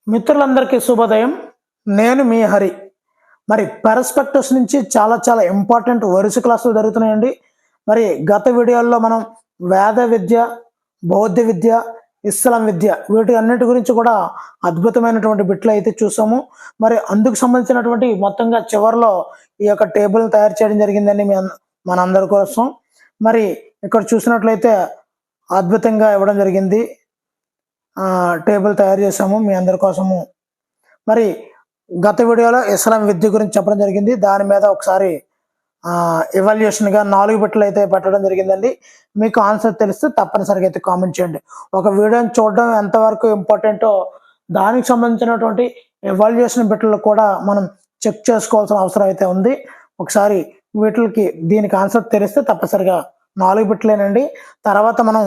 మిత్రులందరికీ శుభోదయం. నేను మీ హరి. మరి పర్స్పెక్టివ్స్ నుంచి చాలా చాలా ఇంపార్టెంట్ వరుస క్లాసులు జరుగుతున్నాయండి. మరి గత వీడియోల్లో మనం వేద విద్య, బౌద్ధ విద్య, ఇస్లాం విద్య వీటి అన్నిటి గురించి కూడా అద్భుతమైనటువంటి బిట్లు అయితే చూసాము. మరి అందుకు సంబంధించినటువంటి మొత్తంగా చివరిలో ఈ యొక్క టేబుల్ తయారు చేయడం జరిగిందండి మనందరి కోసం. మరి ఇక్కడ చూసినట్లయితే అద్భుతంగా ఇవ్వడం జరిగింది. టేబుల్ తయారు చేసాము మీ అందరి కోసము. మరి గత వీడియోలో ఇస్లాం విద్య గురించి చెప్పడం జరిగింది. దాని మీద ఒకసారి ఎవాల్యుయేషన్గా 4 బిట్లు అయితే పెట్టడం జరిగిందండి. మీకు ఆన్సర్ తెలిస్తే తప్పనిసరిగా అయితే కామెంట్ చేయండి. ఒక వీడియోని చూడడం ఎంతవరకు ఇంపార్టెంటో దానికి సంబంధించినటువంటి ఎవాల్యుయేషన్ బిట్లు కూడా మనం చెక్ చేసుకోవాల్సిన అవసరం అయితే ఉంది. ఒకసారి వీటికి దీనికి ఆన్సర్ తెలిస్తే తప్పనిసరిగా 4 బిట్లేనండి. తర్వాత మనం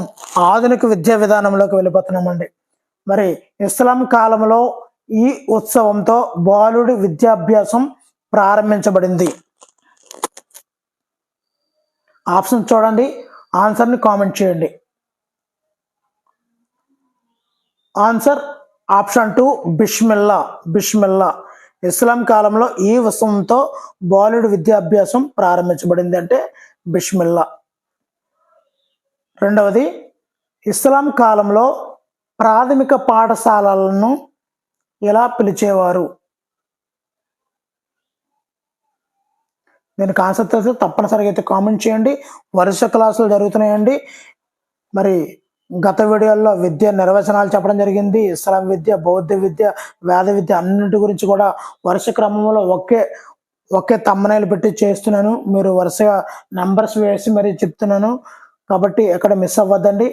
ఆధునిక విద్యా విధానంలోకి వెళ్ళిపోతున్నామండి. మరి ఇస్లాం కాలంలో ఈ ఉత్సవంతో బాలుడి విద్యాభ్యాసం ప్రారంభించబడింది. ఆప్షన్ చూడండి, ఆన్సర్ని కామెంట్ చేయండి. ఆన్సర్ ఆప్షన్ 2 బిస్మిల్లా. బిస్మిల్లా. ఇస్లాం కాలంలో ఈ ఉత్సవంతో బాలుడి విద్యాభ్యాసం ప్రారంభించబడింది అంటే బిస్మిల్లా. రెండవది, ఇస్లాం కాలంలో ప్రాథమిక పాఠశాలలను ఎలా పిలిచేవారు? దీనికి ఆన్సర్ తెలిస్తే తప్పనిసరిగా అయితే కామెంట్ చేయండి. వరుస క్లాసులు జరుగుతున్నాయండి. మరి గత వీడియోల్లో విద్య నిర్వచనాలు చెప్పడం జరిగింది. ఇస్లాం విద్య, బౌద్ధ విద్య, వేద విద్య అన్నింటి గురించి కూడా వరుస క్రమంలో ఒకే తమ్మనేలు పెట్టి చేస్తున్నాను. మీరు వరుసగా నెంబర్స్ వేసి మరి చెప్తున్నాను కాబట్టి ఎక్కడ మిస్ అవ్వద్దండి.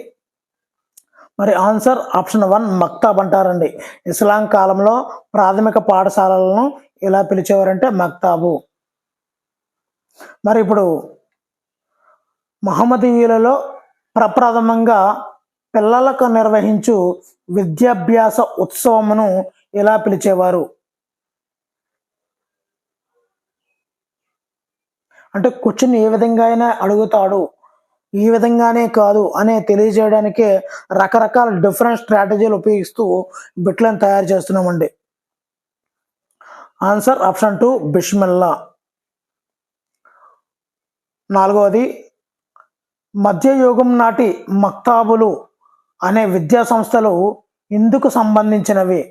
మరి ఆన్సర్ ఆప్షన్ 1 మక్తాబ్ అంటారండి. ఇస్లాం కాలంలో ప్రాథమిక పాఠశాలలను ఎలా పిలిచేవారంటే మక్తాబు. మరి ఇప్పుడు మహమ్మదీయులలో ప్రప్రథమంగా పిల్లలకు నిర్వహించు విద్యాభ్యాస ఉత్సవమును ఎలా పిలిచేవారు? అంటే క్వశ్చన్ ఏ విధంగా అయినా అడుగుతాడు, ఈ విధంగానే కాదు అనే తెలియజేయడానికే రకరకాల డిఫరెంట్ స్ట్రాటజీలు ఉపయోగిస్తూ బిట్లను తయారు చేస్తున్నామండి. Answer option 2 Bismillah. నాలుగవది, మధ్యయుగం నాటి మక్తాబులు అనే విద్యా సంస్థలు ఇందుకు సంబంధించినవి?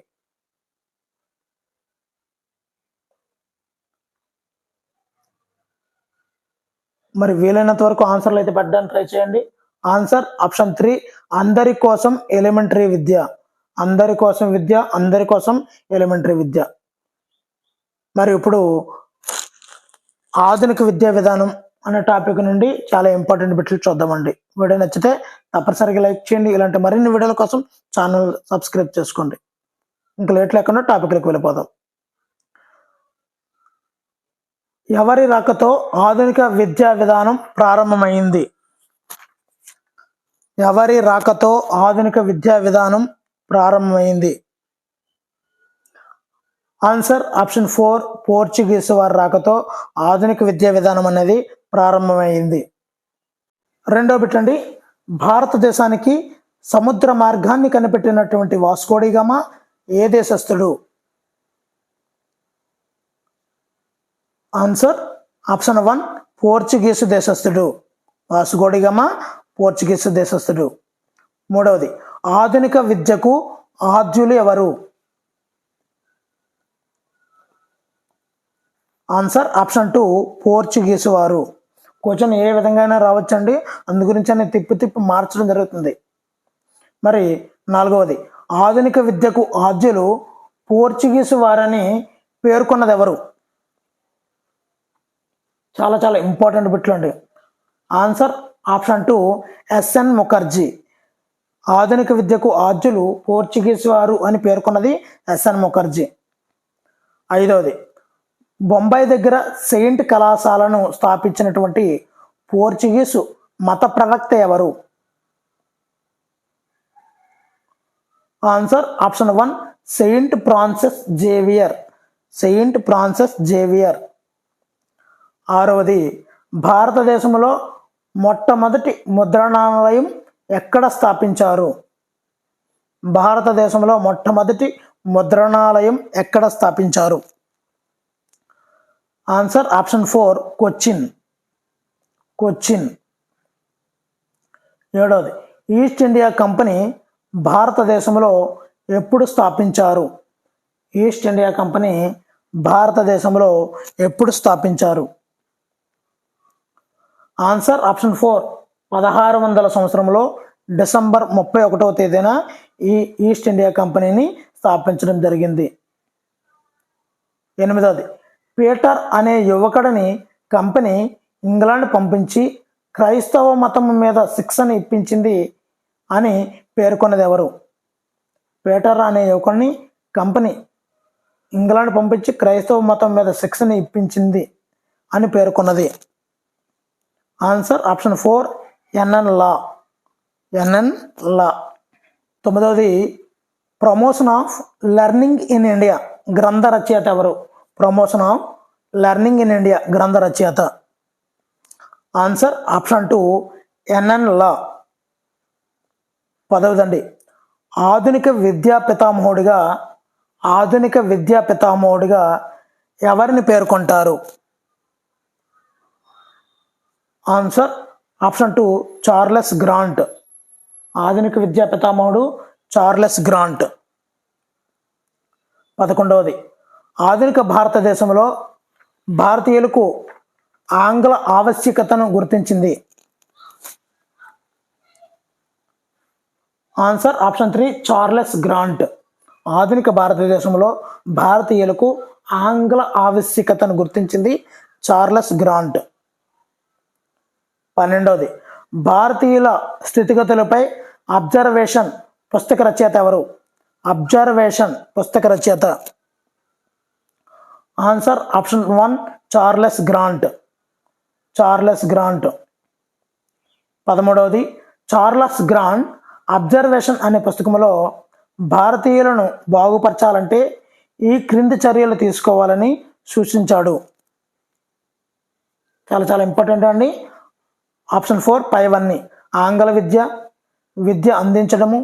మరి వీలైనంత వరకు ఆన్సర్లు అయితే పెట్టడానికి ట్రై చేయండి. ఆన్సర్ ఆప్షన్ 3 అందరి కోసం ఎలిమెంటరీ విద్య. అందరి కోసం విద్య, అందరి కోసం ఎలిమెంటరీ విద్య. మరి ఇప్పుడు ఆధునిక విద్యా విధానం అనే టాపిక్ నుండి చాలా ఇంపార్టెంట్ బిట్లు చూద్దామండి. వీడియో నచ్చితే తప్పనిసరిగా లైక్ చేయండి. ఇలాంటి మరిన్ని వీడియోల కోసం ఛానల్ సబ్స్క్రైబ్ చేసుకోండి. ఇంకా లేట్ లేకుండా టాపిక్లకు వెళ్ళిపోదాం. ఎవరి రాకతో ఆధునిక విద్యా విధానం ప్రారంభమైంది? ఎవరి రాకతో ఆధునిక విద్యా విధానం ప్రారంభమైంది? ఆన్సర్ ఆప్షన్ 4 పోర్చుగీసు వారి రాకతో ఆధునిక విద్యా విధానం అనేది ప్రారంభమైంది. రెండో బిట్ అండి, భారతదేశానికి సముద్ర మార్గాన్ని కనిపెట్టినటువంటి వాస్కో డి గామా ఏ దేశస్థుడు? ఆన్సర్ ఆప్షన్ 1 పోర్చుగీసు దేశస్థుడు. వాస్కో డి గామా పోర్చుగీసు దేశస్థుడు. మూడవది, ఆధునిక విద్యకు ఆద్యులు ఎవరు? ఆన్సర్ ఆప్షన్ 2 పోర్చుగీసు వారు. క్వశ్చన్ ఏ విధంగా రావచ్చండి, అందు గురించి తిప్పి మార్చడం జరుగుతుంది. మరి నాలుగవది, ఆధునిక విద్యకు ఆద్యులు పోర్చుగీసు వారని పేర్కొన్నది ఎవరు? చాలా చాలా ఇంపార్టెంట్ బిట్లు అండి. Answer option 2 S N Mukherjee. ఆధునిక విద్యకు ఆద్యులు పోర్చుగీసు వారు అని పేర్కొన్నది ఎస్ఎన్ ముఖర్జీ. ఐదవది, బొంబాయి దగ్గర సెయింట్ కళాశాలను స్థాపించినటువంటి పోర్చుగీసు మత ప్రవక్త ఎవరు? Answer option 1 saint Francis Xavier. Saint Francis Xavier. ఆరవది, భారతదేశంలో మొట్టమొదటి ముద్రణాలయం ఎక్కడ స్థాపించారు? భారతదేశంలో మొట్టమొదటి ముద్రణాలయం ఎక్కడ స్థాపించారు? Answer option 4 Cochin. కొచ్చిన్. 7వది ఈస్ట్ ఇండియా కంపెనీ భారతదేశంలో ఎప్పుడు స్థాపించారు? ఈస్ట్ ఇండియా కంపెనీ భారతదేశంలో ఎప్పుడు స్థాపించారు? ఆన్సర్ ఆప్షన్ 4 1600 సంవత్సరంలో డిసెంబర్ 31వ తేదీన ఈ ఈస్ట్ ఇండియా కంపెనీని స్థాపించడం జరిగింది. 8వది పీటర్ అనే యువకుడిని కంపెనీ ఇంగ్లాండ్ పంపించి క్రైస్తవ మతం మీద శిక్షణ ఇప్పించింది అని పేర్కొన్నది ఎవరు? పీటర్ అనే యువకుడిని కంపెనీ ఇంగ్లాండ్ పంపించి క్రైస్తవ మతం మీద శిక్షణ ఇప్పించింది అని పేర్కొన్నది. Answer option 4 N N Law. N N Law. 9వది promotion of learning in India గ్రంథ రచయిత ఎవరు? Promotion of learning in India గ్రంథ రచయిత. Answer option 2 N N Law. 10వదండి ఆధునిక విద్యా పితామహుడిగా ఎవరిని పేర్కొంటారు? Answer option 2 Charles Grant. ఆధునిక విద్యా పితామహుడు చార్లెస్ గ్రాంట్. 11వది ఆధునిక భారతదేశంలో భారతీయులకు ఆంగ్ల ఆవశ్యకతను గుర్తించింది. Answer option 3 Charles Grant. ఆధునిక భారతదేశంలో భారతీయులకు ఆంగ్ల ఆవశ్యకతను గుర్తించింది చార్లెస్ గ్రాంట్. 12వది భారతీయుల స్థితిగతులపై అబ్జర్వేషన్ పుస్తక రచయిత ఎవరు? అబ్జర్వేషన్ పుస్తక రచయిత. Answer option 1 Charles Grant. Charles Grant. 13వది చార్లెస్ గ్రాంట్ అబ్జర్వేషన్ అనే పుస్తకంలో భారతీయులను బాగుపరచాలంటే ఈ క్రింది చర్యలు తీసుకోవాలని సూచించాడు. చాలా చాలా ఇంపార్టెంట్ అండి. ఆప్షన్ 4 పైవన్నీ ఆంగ్ల విద్య అందించడము,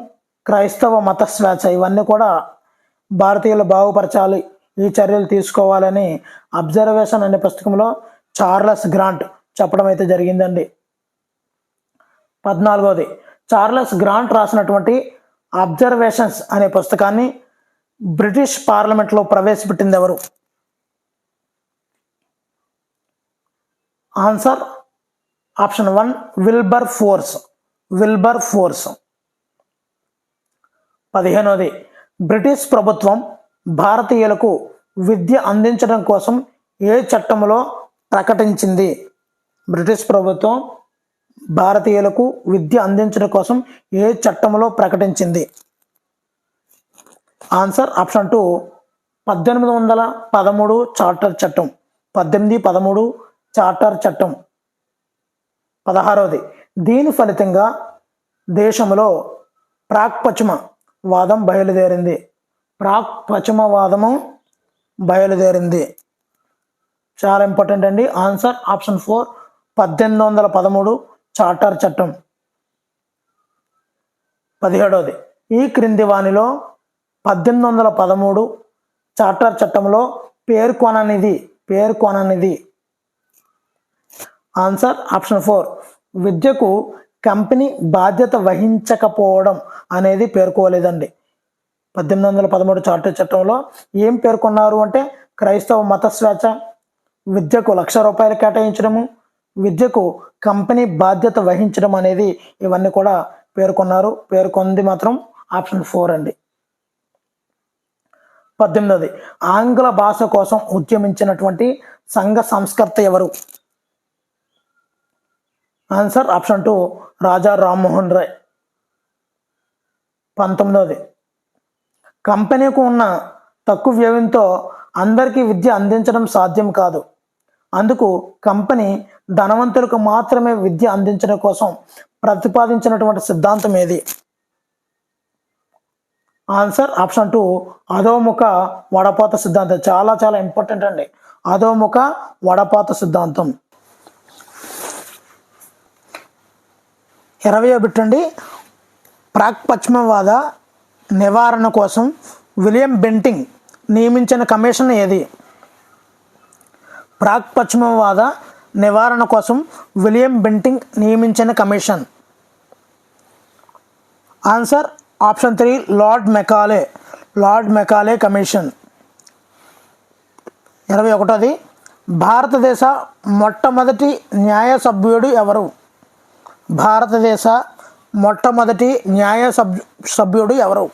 క్రైస్తవ మత స్వేచ్ఛ, ఇవన్నీ కూడా భారతీయులు బాగుపరచాలి, ఈ చర్యలు తీసుకోవాలని అబ్జర్వేషన్ అనే పుస్తకంలో చార్లెస్ గ్రాంట్ చెప్పడం అయితే జరిగిందండి. 14వది చార్లెస్ గ్రాంట్ రాసినటువంటి అబ్జర్వేషన్స్ అనే పుస్తకాన్ని బ్రిటిష్ పార్లమెంట్లో ప్రవేశపెట్టింది ఎవరు? Answer option 1 Wilberforce. Wilberforce. 15వది బ్రిటిష్ ప్రభుత్వం భారతీయులకు విద్య అందించడం కోసం ఏ చట్టంలో ప్రకటించింది? బ్రిటిష్ ప్రభుత్వం భారతీయులకు విద్య అందించడం కోసం ఏ చట్టంలో ప్రకటించింది? ఆన్సర్ ఆప్షన్ 2 1813 చార్టర్ చట్టం. 1813 చార్టర్ చట్టం. 16వది దీని ఫలితంగా దేశంలో ప్రాక్ పశ్చిమ వాదం బయలుదేరింది. ప్రాక్ పశ్చిమ వాదము బయలుదేరింది. చాలా ఇంపార్టెంట్ అండి. ఆన్సర్ ఆప్షన్ 4 1813 చార్టర్ చట్టం. 17వది ఈ క్రింది వానిలో 1813 చార్టర్ చట్టంలో పేర్కొననిది. ఆన్సర్ ఆప్షన్ 4 విద్యకు కంపెనీ బాధ్యత వహించకపోవడం అనేది పేర్కోలేదండి. 1813 చార్టర్ చట్టంలో ఏం పేర్కొన్నారు అంటే క్రైస్తవ మత స్వేచ్ఛ, విద్యకు ₹1,00,000 కేటాయించడము, విద్యకు కంపెనీ బాధ్యత వహించడం అనేది ఇవన్నీ కూడా పేర్కొన్నారు. పేర్కొంది మాత్రం ఆప్షన్ 4 అండి. 18వది ఆంగ్ల భాష కోసం ఉద్యమించినటువంటి సంఘ సంస్కర్త ఎవరు? Answer option 2 Raja Rammohan Roy. 19వది కంపెనీకు ఉన్న తక్కువ వ్యయంతో అందరికీ విద్య అందించడం సాధ్యం కాదు, అందుకు కంపెనీ ధనవంతులకు మాత్రమే విద్య అందించడం కోసం ప్రతిపాదించినటువంటి సిద్ధాంతం ఏది? ఆన్సర్ ఆప్షన్ 2 అధోముఖ వడపోత సిద్ధాంతం. చాలా చాలా ఇంపార్టెంట్ అండి. అధోముఖ వడపోత సిద్ధాంతం. 20వ బిట్ అండి. ప్రాక్ పశ్చిమవాద నివారణ కోసం విలియం బెంటింగ్ నియమించిన కమిషన్ ఏది? ప్రాక్ పశ్చిమవాద నివారణ కోసం విలియం బెంటింగ్ నియమించిన commission. Answer option 3 Lord Macaulay commission. 21ది భారతదేశ మొట్టమొదటి న్యాయ సభ్యుడు ఎవరు? భారతదేశ మొట్టమొదటి న్యాయ సభ్యుడు ఎవరు?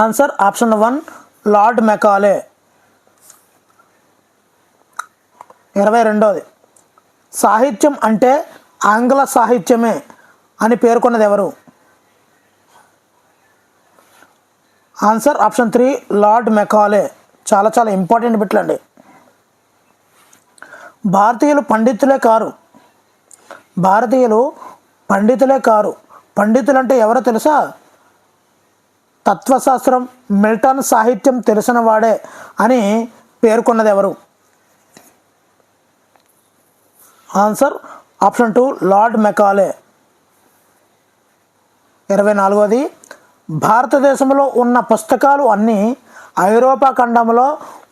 Answer option 1 Lord Macaulay. 22ది సాహిత్యం అంటే ఆంగ్ల సాహిత్యమే అని పేర్కొన్నది ఎవరు? Answer option 3 Lord Macaulay. చాలా చాలా ఇంపార్టెంట్ బిట్లు అండి. భారతీయులు పండితులే కారు. పండితులు అంటే ఎవరో తెలుసా? తత్వశాస్త్రం, మిల్టన్ సాహిత్యం తెలిసిన వాడే అని పేర్కొన్నది ఎవరు? Answer option 2 Lord Macaulay. 24ది భారతదేశంలో ఉన్న పుస్తకాలు అన్నీ ఐరోపా ఖండంలో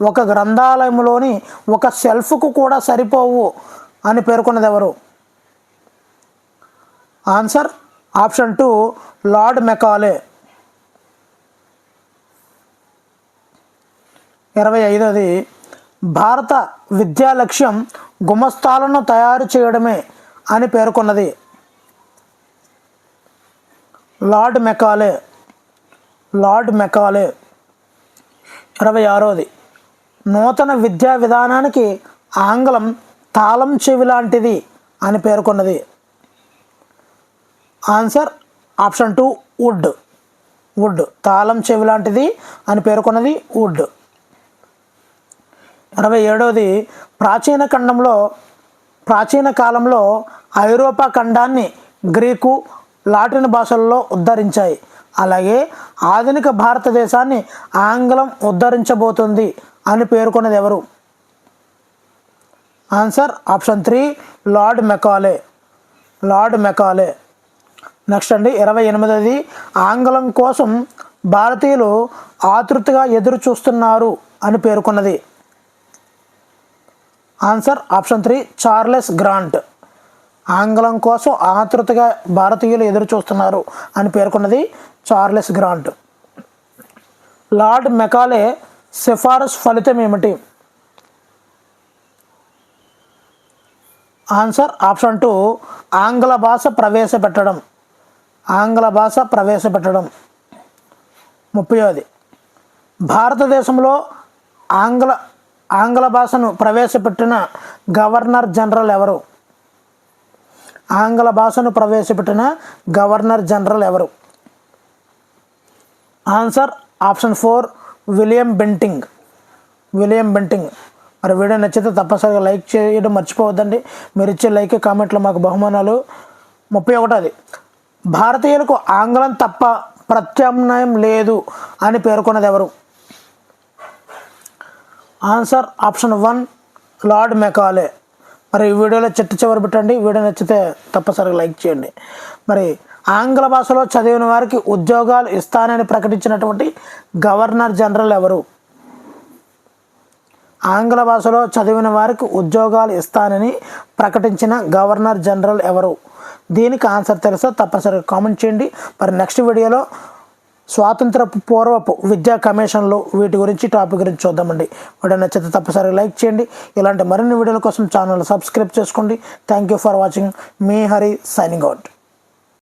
ఒక గ్రంథాలయంలోని ఒక షెల్ఫ్కు కూడా సరిపోవు అని పేర్కొన్నది ఎవరు? Answer option 2 Lord Macaulay. 25ది భారత విద్యా లక్ష్యం గుమస్తాలను తయారు చేయడమే అని పేర్కొన్నది? Lord Macaulay. 26ది నూతన విద్యా విధానానికి ఆంగ్లం తాళం చెవి లాంటిది అని పేర్కొన్నది? Answer option 2 wood. తాళం చెవి లాంటిది అని పేర్కొన్నది వుడ్. 27ది ప్రాచీన కాలంలో ఐరోపా ఖండాన్ని గ్రీకు, లాటిన్ భాషల్లో ఉద్ధరించాయి. అలాగే ఆధునిక భారతదేశాన్ని ఆంగ్లం ఉద్ధరించబోతుంది అని పేర్కొన్నది ఎవరు? Answer option 3 Lord Macaulay. Next అండి 28ది ఆంగ్లం కోసం భారతీయులు ఆతృతగా ఎదురు చూస్తున్నారు అని పేర్కొన్నది? Answer option 3 Charles grant. ఆంగ్లం కోసం ఆతృతగా భారతీయులు ఎదురు చూస్తున్నారు అని పేర్కొన్నది చార్లెస్ గ్రాంట్. లార్డ్ మెకాలే సిఫారసు ఫలితం ఏమిటి? ఆన్సర్ ఆప్షన్ 2 ఆంగ్ల భాష ప్రవేశపెట్టడం. 30ది భారతదేశంలో ఆంగ్ల భాషను ప్రవేశపెట్టిన గవర్నర్ జనరల్ ఎవరు? Answer option 4 William Bentinck. మరి వీడియో నచ్చితే తప్పనిసరిగా లైక్ చేయడం మర్చిపోవద్దండి. మీరు ఇచ్చే లైక్, కామెంట్లో మాకు బహుమానాలు. 31ది భారతీయులకు ఆంగ్లం తప్ప ప్రత్యామ్నాయం లేదు అని పేర్కొన్నది ఎవరు? Answer option 1 Lord Macaulay. మరి ఈ వీడియోలో చివరి పెట్టండి. వీడియో నచ్చితే తప్పనిసరిగా లైక్ చేయండి. మరి ఆంగ్ల భాషలో చదివిన వారికి ఉద్యోగాలు ఇస్తానని ప్రకటించినటువంటి గవర్నర్ జనరల్ ఎవరు? ఆంగ్ల భాషలో చదివిన వారికి ఉద్యోగాలు ఇస్తానని ప్రకటించిన గవర్నర్ జనరల్ ఎవరు? దీనికి ఆన్సర్ తెలుసా తప్పనిసరిగా కామెంట్ చేయండి. మరి నెక్స్ట్ వీడియోలో స్వాతంత్ర పూర్వపు విద్యా కమిషన్లు వీటి గురించి టాపిక్ గురించి చూద్దామండి. వీడియో నచ్చితే తప్పనిసరిగా లైక్ చేయండి. ఇలాంటి మరిన్ని వీడియోల కోసం ఛానల్ సబ్స్క్రైబ్ చేసుకోండి. Thank you for watching. Me Hari signing out.